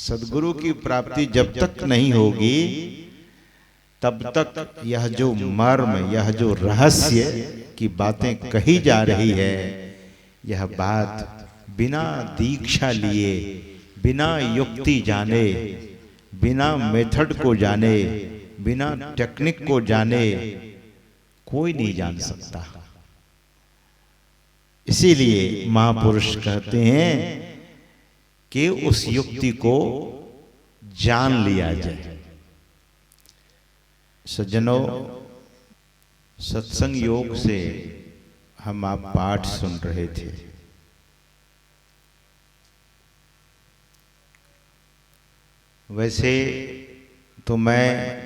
सद्गुरु की प्राप्ति जब तक नहीं होगी तब तक यह जो मर्म, यह जो रहस्य की बातें कही जा रही है, यह बात बिना दीक्षा लिए, बिना युक्ति जाने, बिना मेथड को जाने, बिना टेक्निक को जाने कोई नहीं जान सकता। इसीलिए महापुरुष कहते हैं कि उस युक्ति को जान लिया जाए। सज्जनों, सत्संग योग से हम आप पाठ सुन रहे थे। वैसे तो मैं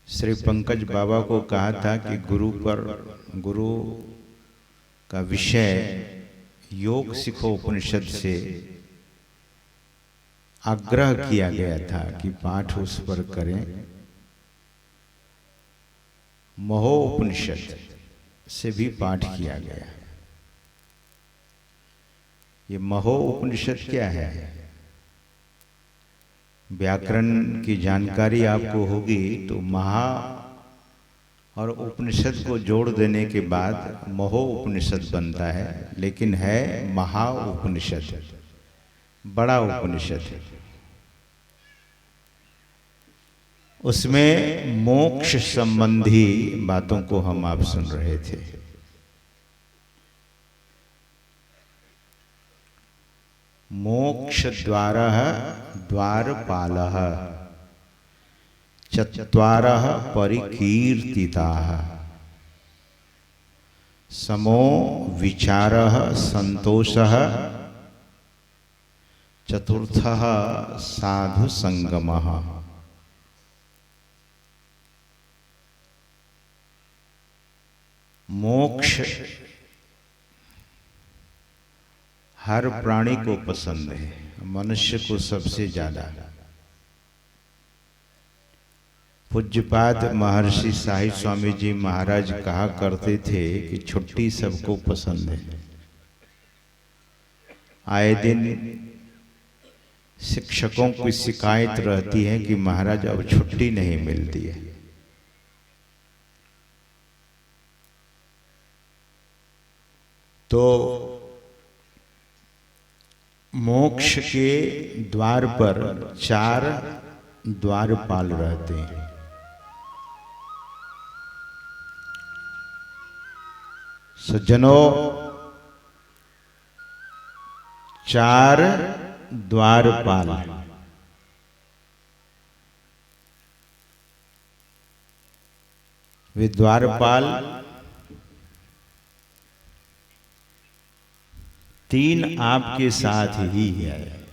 श्री पंकज बाबा को कहा था कि गुरु का विषय योग सिखो उपनिषद से आग्रह किया गया था कि पाठ उस पर करें। महो उपनिषद से भी पाठ किया गया। ये महो उपनिषद क्या है? व्याकरण की जानकारी आपको होगी तो महा और उपनिषद को जोड़ देने के बाद महो उपनिषद बनता है, लेकिन है महा उपनिषद, बड़ा उपनिषद। उसमें मोक्ष संबंधी बातों को हम आप सुन रहे थे। मोक्ष द्वारः द्वारपालः चत्वारः परिकीर्तिताः समो विचारः संतोषः चतुर्थः साधु संगमः। मोक्ष हर प्राणी को पसंद है, मनुष्य को सबसे ज्यादा। पूज्यपाद महर्षि साहिब स्वामी जी महाराज कहा करते थे कि छुट्टी सबको पसंद है। आए दिन शिक्षकों की शिकायत रहती है कि महाराज अब छुट्टी नहीं मिलती है। तो मोक्ष के द्वार पर 4 द्वारपाल रहते हैं। सज्जनों, 4 द्वारपाल। वे द्वारपाल 3 आपके साथ ही है।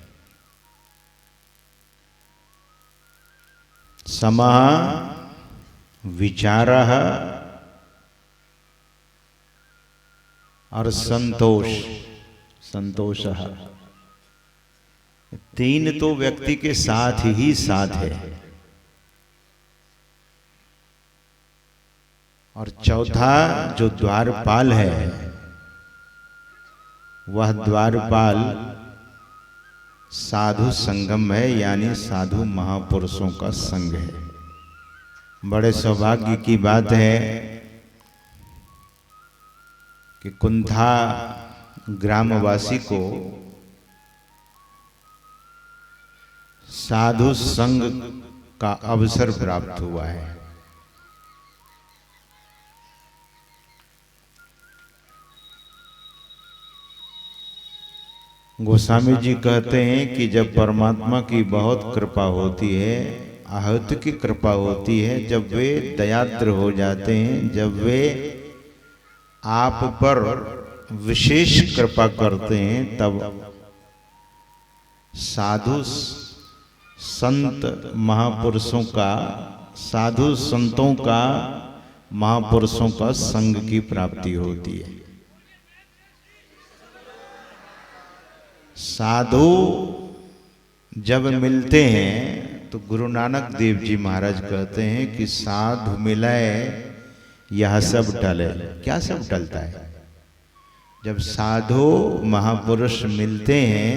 समः विचारः और संतोषः। 3 तो व्यक्ति के साथ ही साथ है। और चौथा जो द्वारपाल है, वह द्वारपाल साधु संगम है, यानी साधु महापुरुषों का संग है। बड़े सौभाग्य की बात है कि कुंथा ग्रामवासी को साधु संग का अवसर प्राप्त हुआ है। गोस्वामी जी कहते हैं कि जब परमात्मा की बहुत कृपा होती है, आहत की कृपा होती है, जब वे दयाद्र हो जाते हैं, जब वे आप पर विशेष कृपा करते हैं, तब साधु संत महापुरुषों का, साधु संतों का, महापुरुषों का संग की प्राप्ति होती है। साधु जब मिलते हैं तो गुरु नानक देव जी महाराज कहते हैं कि साधु मिलाए यह सब टले। क्या सब टलता है? जब साधु महापुरुष मिलते हैं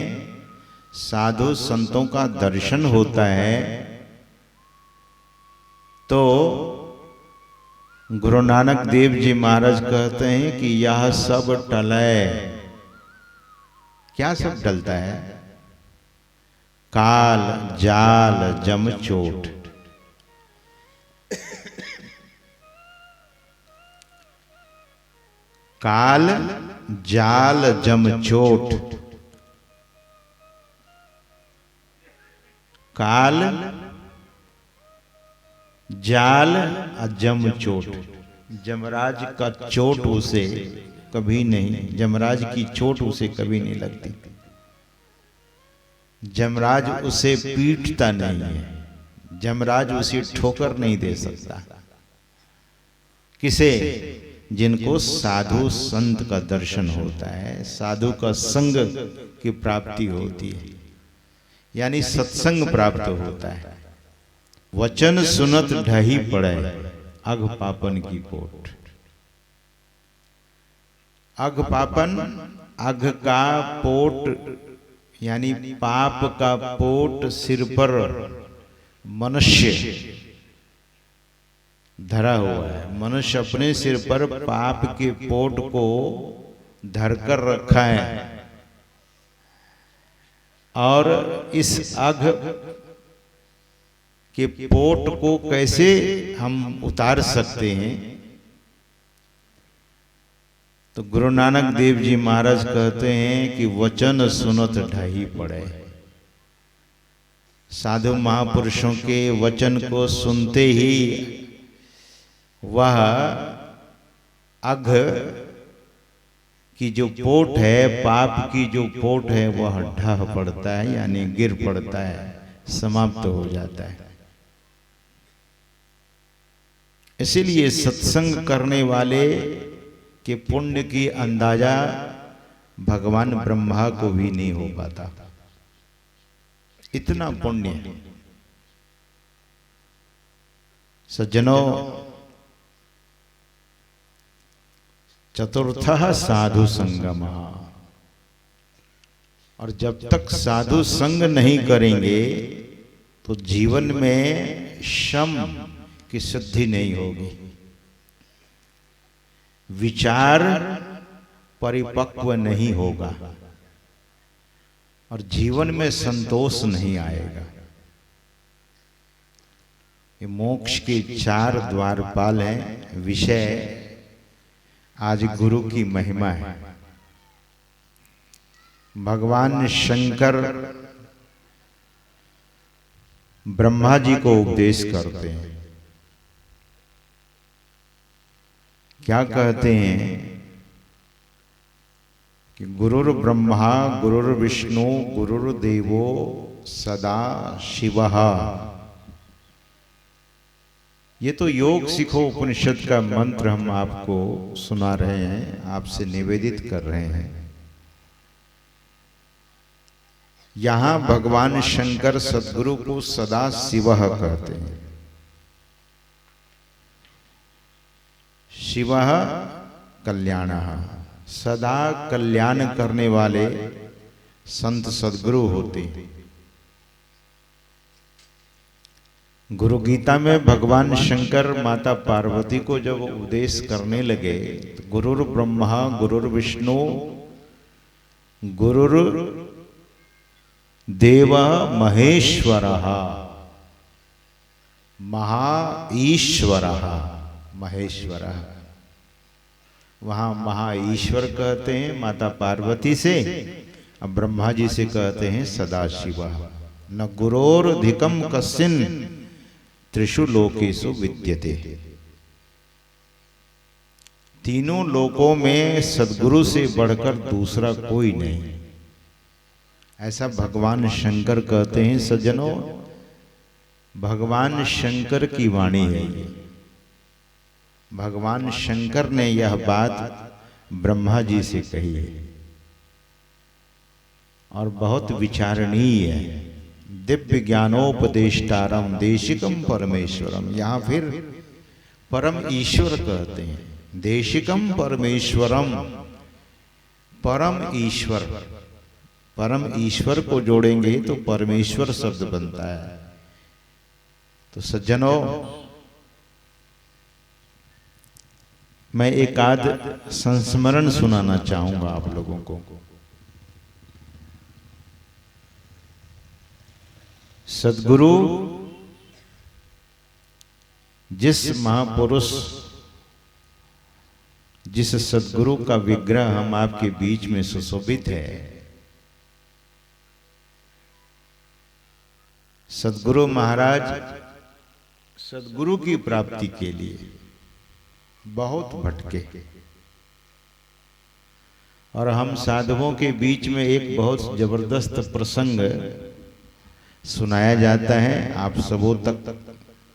साधु संतों का दर्शन होता है तो गुरु नानक देव जी महाराज कहते हैं कि यह सब टले। क्या सब टलता है? काल जाल जम चोट। काल जाल जम चोट। काल जाल जम चोट। जमराज का चोट उसे कभी नहीं, जमराज की चोट उसे कभी नहीं लगती। जमराज उसे पीटता नहीं है, जमराज उसे ठोकर नहीं दे सकता। किसे? जिनको साधु संत का दर्शन होता है, साधु का संग की प्राप्ति होती है, यानी सत्संग प्राप्त होता है। वचन सुनत ढही पड़े अघ पापन की पोट। अघ पापन, अघ का पोट यानी पाप का पोट सिर पर मनुष्य धरा हुआ है। मनुष्य अपने सिर पर पाप के पोट को धरकर रखा है और इस अघ के पोट को कैसे हम उतार सकते हैं? तो गुरु नानक देव जी महाराज कहते हैं कि वचन सुनत ढही पड़े। साधु महापुरुषों के वचन को सुनते ही वह अघ की जो पोट है, पाप की जो पोट है, वह ढह पड़ता है, यानी गिर पड़ता है, समाप्त हो जाता है। इसीलिए सत्संग करने वाले के पुण्य की अंदाजा भगवान ब्रह्मा को भी नहीं हो पाता। इतना पुण्य है। सज्जनों, चतुर्थः साधु संगम। और जब तक साधु संग नहीं करेंगे तो जीवन में शम की सिद्धि नहीं होगी, विचार परिपक्व नहीं होगा और जीवन में संतोष नहीं आएगा। ये मोक्ष के 4 द्वारपाल हैं। विषय आज गुरु की महिमा है। भगवान शंकर ब्रह्मा जी को उपदेश करते हैं। क्या कहते हैं कि गुरुर् ब्रह्मा गुरुर्विष्णु गुरुर्देवो सदा शिवः। ये तो योग सिखो उपनिषद का मंत्र हम आपको सुना रहे हैं, आपसे निवेदित कर रहे हैं। यहां भगवान शंकर सद्गुरु को सदा शिवः कहते हैं। शिवः कल्याणः, सदा कल्याण करने वाले संत सद्गुरु होते हैं। गुरु गीता में भगवान शंकर माता पार्वती को जब उपदेश करने लगे तो गुरुर् ब्रह्मा गुरुर्विष्णु गुरुर्देव महेश्वरः, महा ईश्वरः, महेश्वरः। वहां महा ईश्वर कहते हैं माता पार्वती से, अब ब्रह्मा जी से कहते हैं सदाशिवः। न गुरोर्धिकम कस्मिन् त्रिषु लोकेषु विद्यते। तीनों लोकों में सद्गुरु से बढ़कर दूसरा कोई नहीं, ऐसा भगवान शंकर कहते हैं। सज्जनों, भगवान शंकर की वाणी है ये। भगवान शंकर ने यह बात ब्रह्मा जी से कही है और बहुत विचारणीय है। दिव्य ज्ञानोपदेष्टारम देशिकम परमेश्वरम। यहां फिर परम ईश्वर कहते हैं, देशिकम परमेश्वरम, परम ईश्वर। परम ईश्वर को जोड़ेंगे तो परमेश्वर शब्द बनता है। तो सज्जनों, मैं एक आध संस्मरण सुनाना चाहूंगा आप लोगों को। सद्गुरु, जिस महापुरुष, जिस सद्गुरु का विग्रह हम आपके बीच में सुशोभित है, सद्गुरु महाराज सद्गुरु की प्राप्ति के लिए बहुत भटके, और हम साधुओं के बीच में एक बहुत जबरदस्त प्रसंग सुनाया जाता है। आप सबों तक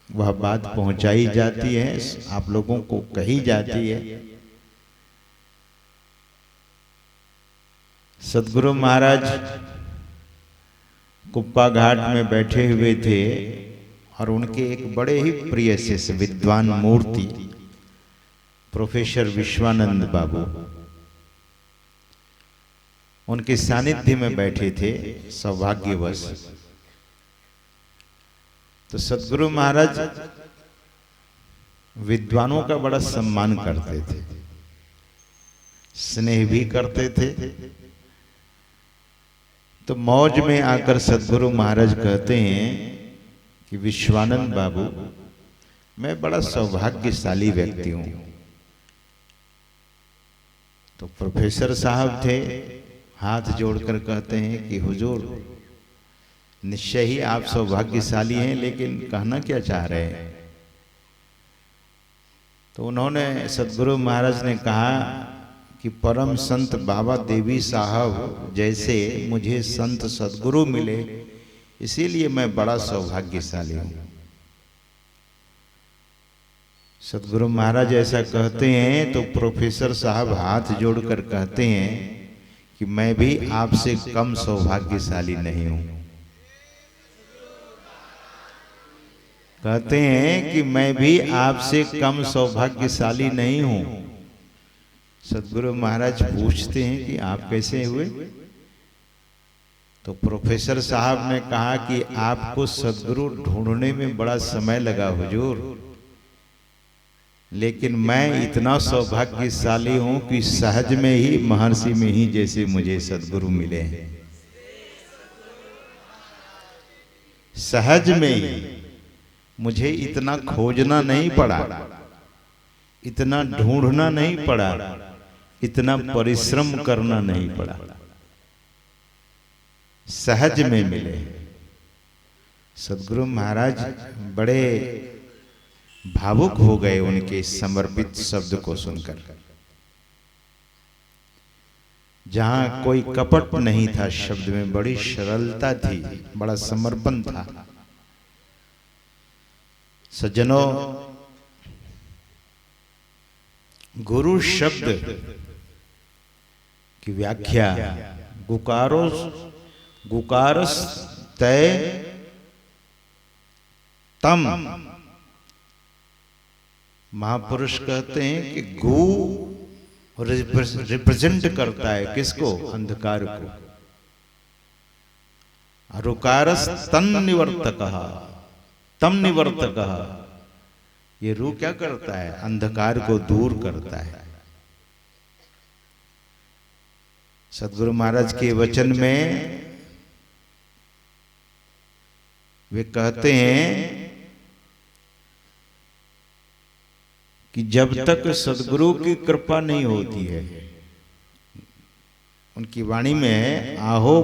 वह बात पहुंचाई जाती है, आप लोगों को कही जाती है। सद्गुरु महाराज कुप्पा घाट में बैठे हुए थे और उनके एक बड़े ही प्रिय शिष्य विद्वान मूर्ति प्रोफेसर विश्वानंद बाबू उनके सानिध्य में बैठे थे। सौभाग्यवश तो सद्गुरु महाराज विद्वानों का बड़ा सम्मान करते थे, स्नेह भी करते थे। तो मौज में आकर सद्गुरु महाराज कहते हैं कि विश्वानंद बाबू, मैं बड़ा सौभाग्यशाली व्यक्ति हूं। तो प्रोफेसर साहब थे, हाथ जोड़कर कहते हैं कि हुजूर, निश्चय ही आप सौभाग्यशाली हैं, लेकिन कहना क्या चाह रहे हैं? तो उन्होंने, सद्गुरु महाराज ने कहा कि परम संत बाबा देवी साहब जैसे मुझे संत सद्गुरु मिले, इसीलिए मैं बड़ा सौभाग्यशाली हूं। सद्गुरु महाराज ऐसा कहते हैं तो प्रोफेसर साहब हाथ जोड़कर कहते हैं कि मैं भी आपसे कम सौभाग्यशाली नहीं हूं। कहते हैं कि मैं भी आपसे कम सौभाग्यशाली नहीं हूं। सद्गुरु महाराज पूछते हैं कि आप कैसे हुए? तो प्रोफेसर साहब ने कहा कि आपको सद्गुरु ढूंढने में बड़ा समय लगा हुजूर, लेकिन मैं इतना सौभाग्यशाली हूं कि सहज में ही, महर्षि में ही जैसे मुझे सद्गुरु मिले हैं। सहज में ही, मुझे इतना खोजना नहीं पड़ा, इतना ढूंढना नहीं पड़ा, इतना परिश्रम करना नहीं पड़ा, सहज में मिले। सद्गुरु महाराज बड़े भावुक हो गए उनके समर्पित शब्द को सुनकर। जहां कोई कपट नहीं था शब्द में, बड़ी सरलता थी, बड़ा समर्पण था। सज्जनों, गुरु शब्द की व्याख्या गुकारस तय तम, महापुरुष कहते हैं कि गु रिप्रेजेंट करता है किसको? अंधकार को। रुकारस तन निवर्तक, तम निवर्तक, ये रू क्या करता है? अंधकार को दूर करता है। सद्गुरु महाराज के वचन में वे कहते हैं कि जब तक सद्गुरु की कृपा नहीं होती है, उनकी वाणी में आहो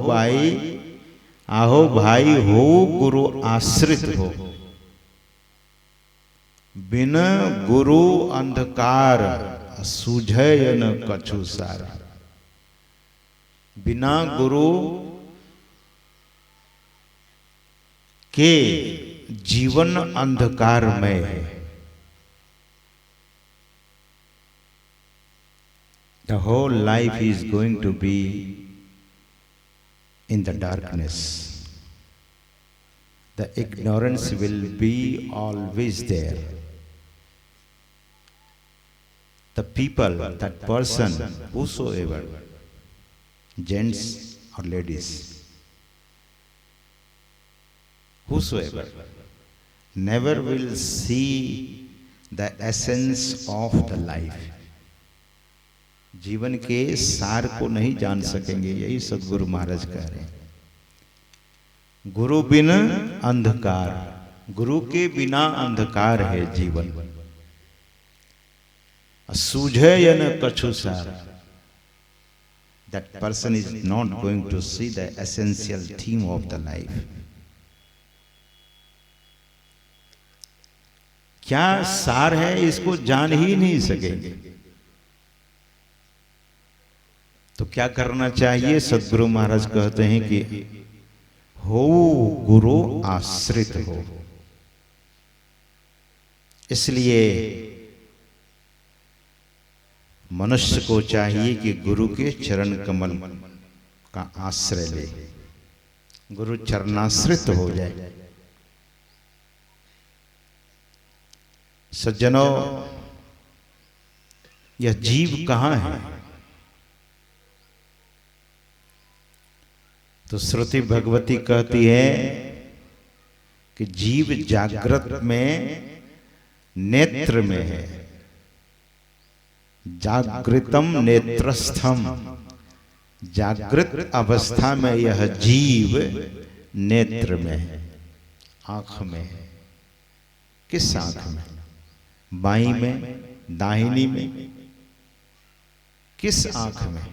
भाई हो गुरु आश्रित हो, बिन गुरु अंधकार सूझय न कछु सारा। बिना गुरु के जीवन अंधकारमय है। The whole life is going to be in the darkness. The ignorance will be always there. The people, that person, whosoever, gents or ladies, whosoever never will see the essence of the life, जीवन के सार को नहीं जान सकेंगे। यही सदगुरु महाराज कह रहे हैं। गुरु बिना अंधकार, गुरु के बिना अंधकार है जीवन। सूझे या न कछु सार, that person is not going to see the essential theme of the life. क्या सार है इसको जान ही नहीं सकेंगे। तो क्या करना चाहिए? सदगुरु महाराज कहते हैं कि हो गुरु आश्रित हो। इसलिए मनुष्य को चाहिए कि गुरु के चरण कमल का आश्रय ले, गुरु चरणाश्रित हो जाए। सज्जनों, यह जीव कहां है? तो श्रुति भगवती कहती है कि जीव जागृत में नेत्र में है। जागृतम नेत्रस्थम, जागृत अवस्था में यह जीव नेत्र में है, आंख में है। किस आंख में? बाईं में, दाहिनी में, किस आंख में?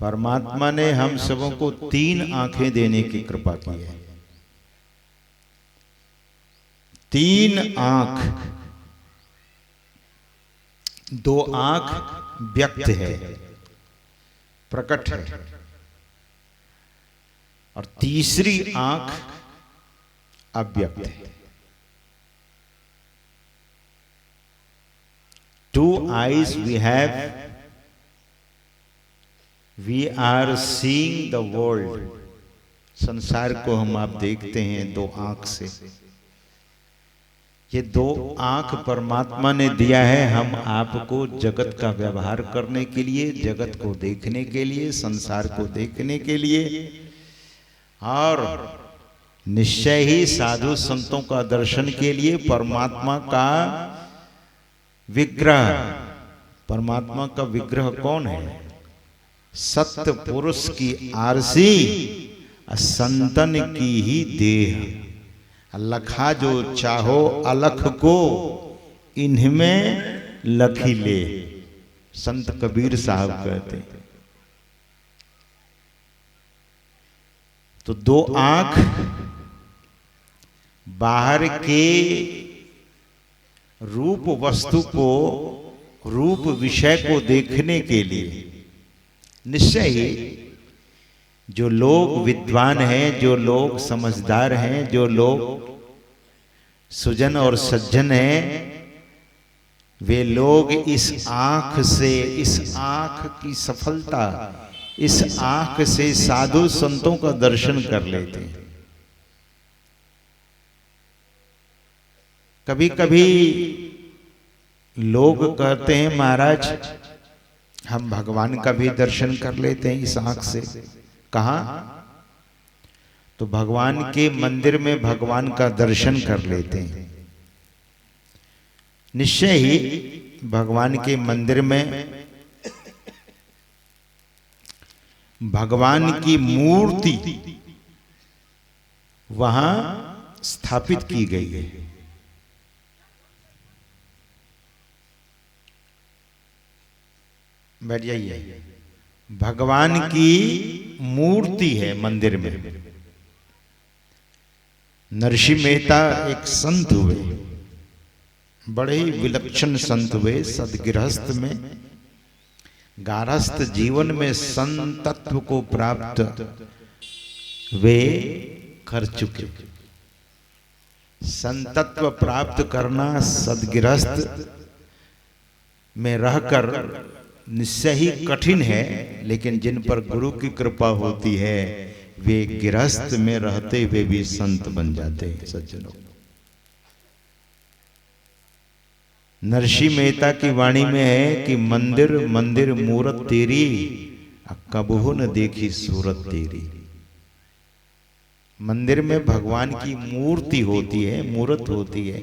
परमात्मा ने हम सबों को 3 आंखें देने की कृपा की है। 3 आंख, 2 आंख व्यक्त है, प्रकट है, और तीसरी आंख अव्यक्त है। 2 eyes we have, we are seeing the world. संसार को हम आप देखते हैं 2 आंख से। ये 2 आंख परमात्मा ने दिया है हम आपको जगत का व्यवहार करने के लिए, जगत को देखने के लिए, संसार को देखने के लिए, और निश्चय ही साधु संतों का दर्शन के लिए। परमात्मा का विग्रह, परमात्मा का विग्रह कौन है? सत्य पुरुष की आरसी, संतन की ही देह। लखा जो चाहो अलख को, इनमें लखी ले, संत कबीर साहब कहते। तो 2 आंख बाहर के रूप वस्तु को, रूप विषय को देखने के लिए। निश्चय ही जो लोग विद्वान हैं, जो लोग समझदार हैं, जो लोग सुजन और सज्जन हैं, वे लोग इस आंख से, इस आंख की सफलता, इस आंख से साधु संतों का दर्शन कर लेते हैं। कभी कभी लोग कहते हैं महाराज हम भगवान का भी दर्शन कर लेते हैं इस आंख से। कहां? तो भगवान के मंदिर में भगवान का दर्शन कर लेते हैं। निश्चय ही भगवान के मंदिर में भगवान की मूर्ति वहां स्थापित की गई है। बैठ जाइए। भगवान की मूर्ति है मंदिर में। नरसिंह मेहता एक संत हुए, बड़े ही विलक्षण संत हुए। सदगृहस्थ में, गारस्थ जीवन में संतत्व को प्राप्त वे कर चुके। संतत्व प्राप्त करना सदगृहस्थ में रहकर निश्चय ही कठिन है, लेकिन जिन पर गुरु की कृपा होती है वे गृहस्थ में रहते हुए भी संत बन जाते हैं। सज्जनों, नरसिंह मेहता की वाणी में है कि मंदिर मंदिर मूरत तेरी, कबहू न देखी सूरत तेरी। मंदिर में भगवान की मूर्ति होती है, मूर्त होती है,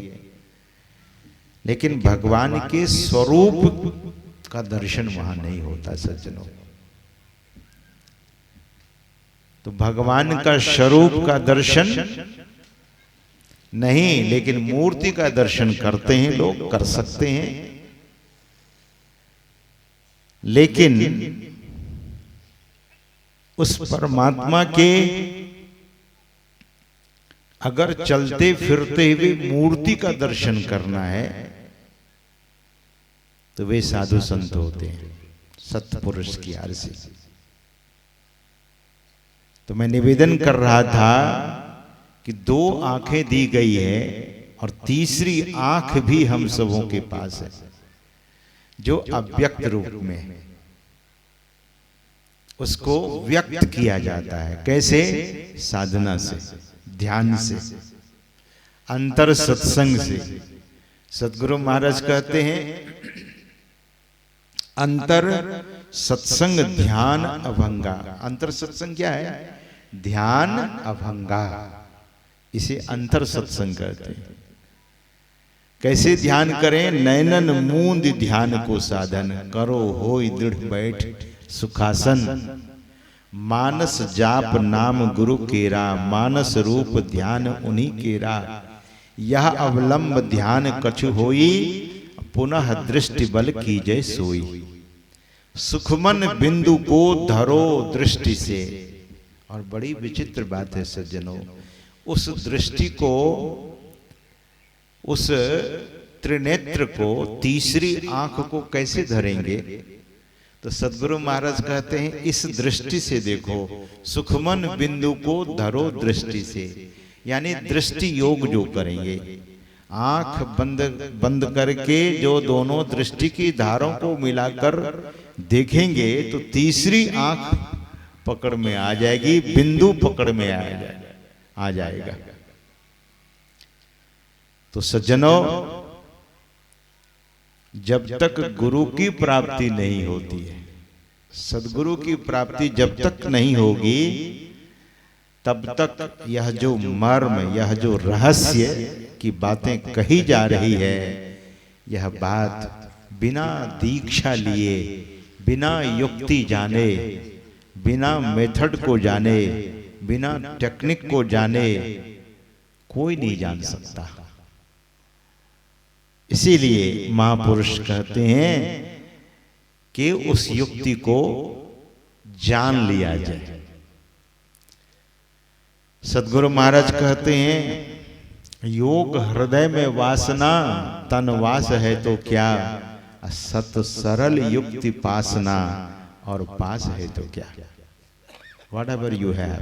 लेकिन भगवान के स्वरूप का दर्शन वहां नहीं होता सज्जनों। तो भगवान का स्वरूप का दर्शन नहीं, लेकिन मूर्ति का दर्शन करते हैं लोग, कर सकते हैं। लेकिन उस परमात्मा के अगर चलते फिरते हुए मूर्ति का दर्शन करना है तो वे साधु संत होते हैं, सत्पुरुष की आरसी। तो मैं निवेदन कर रहा था कि 2 आंखें दी गई है और तीसरी आंख भी हम सबों के पास है, जो अव्यक्त रूप में है। उसको व्यक्त किया जाता है कैसे? साधना से, ध्यान से, अंतर सत्संग से। सदगुरु महाराज कहते हैं अंतर सत्संग ध्यान अभंगा। अंतर सत्संग क्या है? ध्यान अभंगा, इसे अंतर सत्संग कहते हैं। कैसे ध्यान करें? नैनन मूंद ध्यान को साधन, करो होय दृढ़ बैठ सुखासन। मानस जाप नाम गुरु केरा, मानस रूप ध्यान उन्हीं केरा। यह अवलंब ध्यान कछु होई, पुनः दृष्टि बल की जय सोई। सुखमन बिंदु को धरो दृष्टि से। और बड़ी विचित्र बात है सज्जनों, उस दृष्टि को, उस त्रिनेत्र को, तीसरी आंख को कैसे धरेंगे? तो सदगुरु महाराज कहते हैं इस दृष्टि से देखो, सुखमन बिंदु को धरो दृष्टि से, यानी दृष्टि योग जो करेंगे, आंख बंद करके जो दोनों दृष्टि की धारों को मिलाकर देखेंगे तो तीसरी आंख पकड़ में आ जाएगी, बिंदु पकड़ में आ जाएगा। तो सज्जनों, जब तक गुरु की प्राप्ति नहीं होती है, सदगुरु की प्राप्ति जब तक नहीं होगी, तब तक यह जो मर्म, यह जो रहस्य की बातें कही जा रही है, यह बात बिना दीक्षा लिए, बिना युक्ति जाने, बिना मेथड को जाने, बिना टेक्निक को जाने कोई नहीं जान सकता। इसीलिए महापुरुष कहते हैं कि उस युक्ति को जान लिया जाए। सदगुरु महाराज कहते हैं योग हृदय में वासना, तन वास है तो क्या, सत सरल युक्ति पासना, और पास है तो क्या। Whatever you have,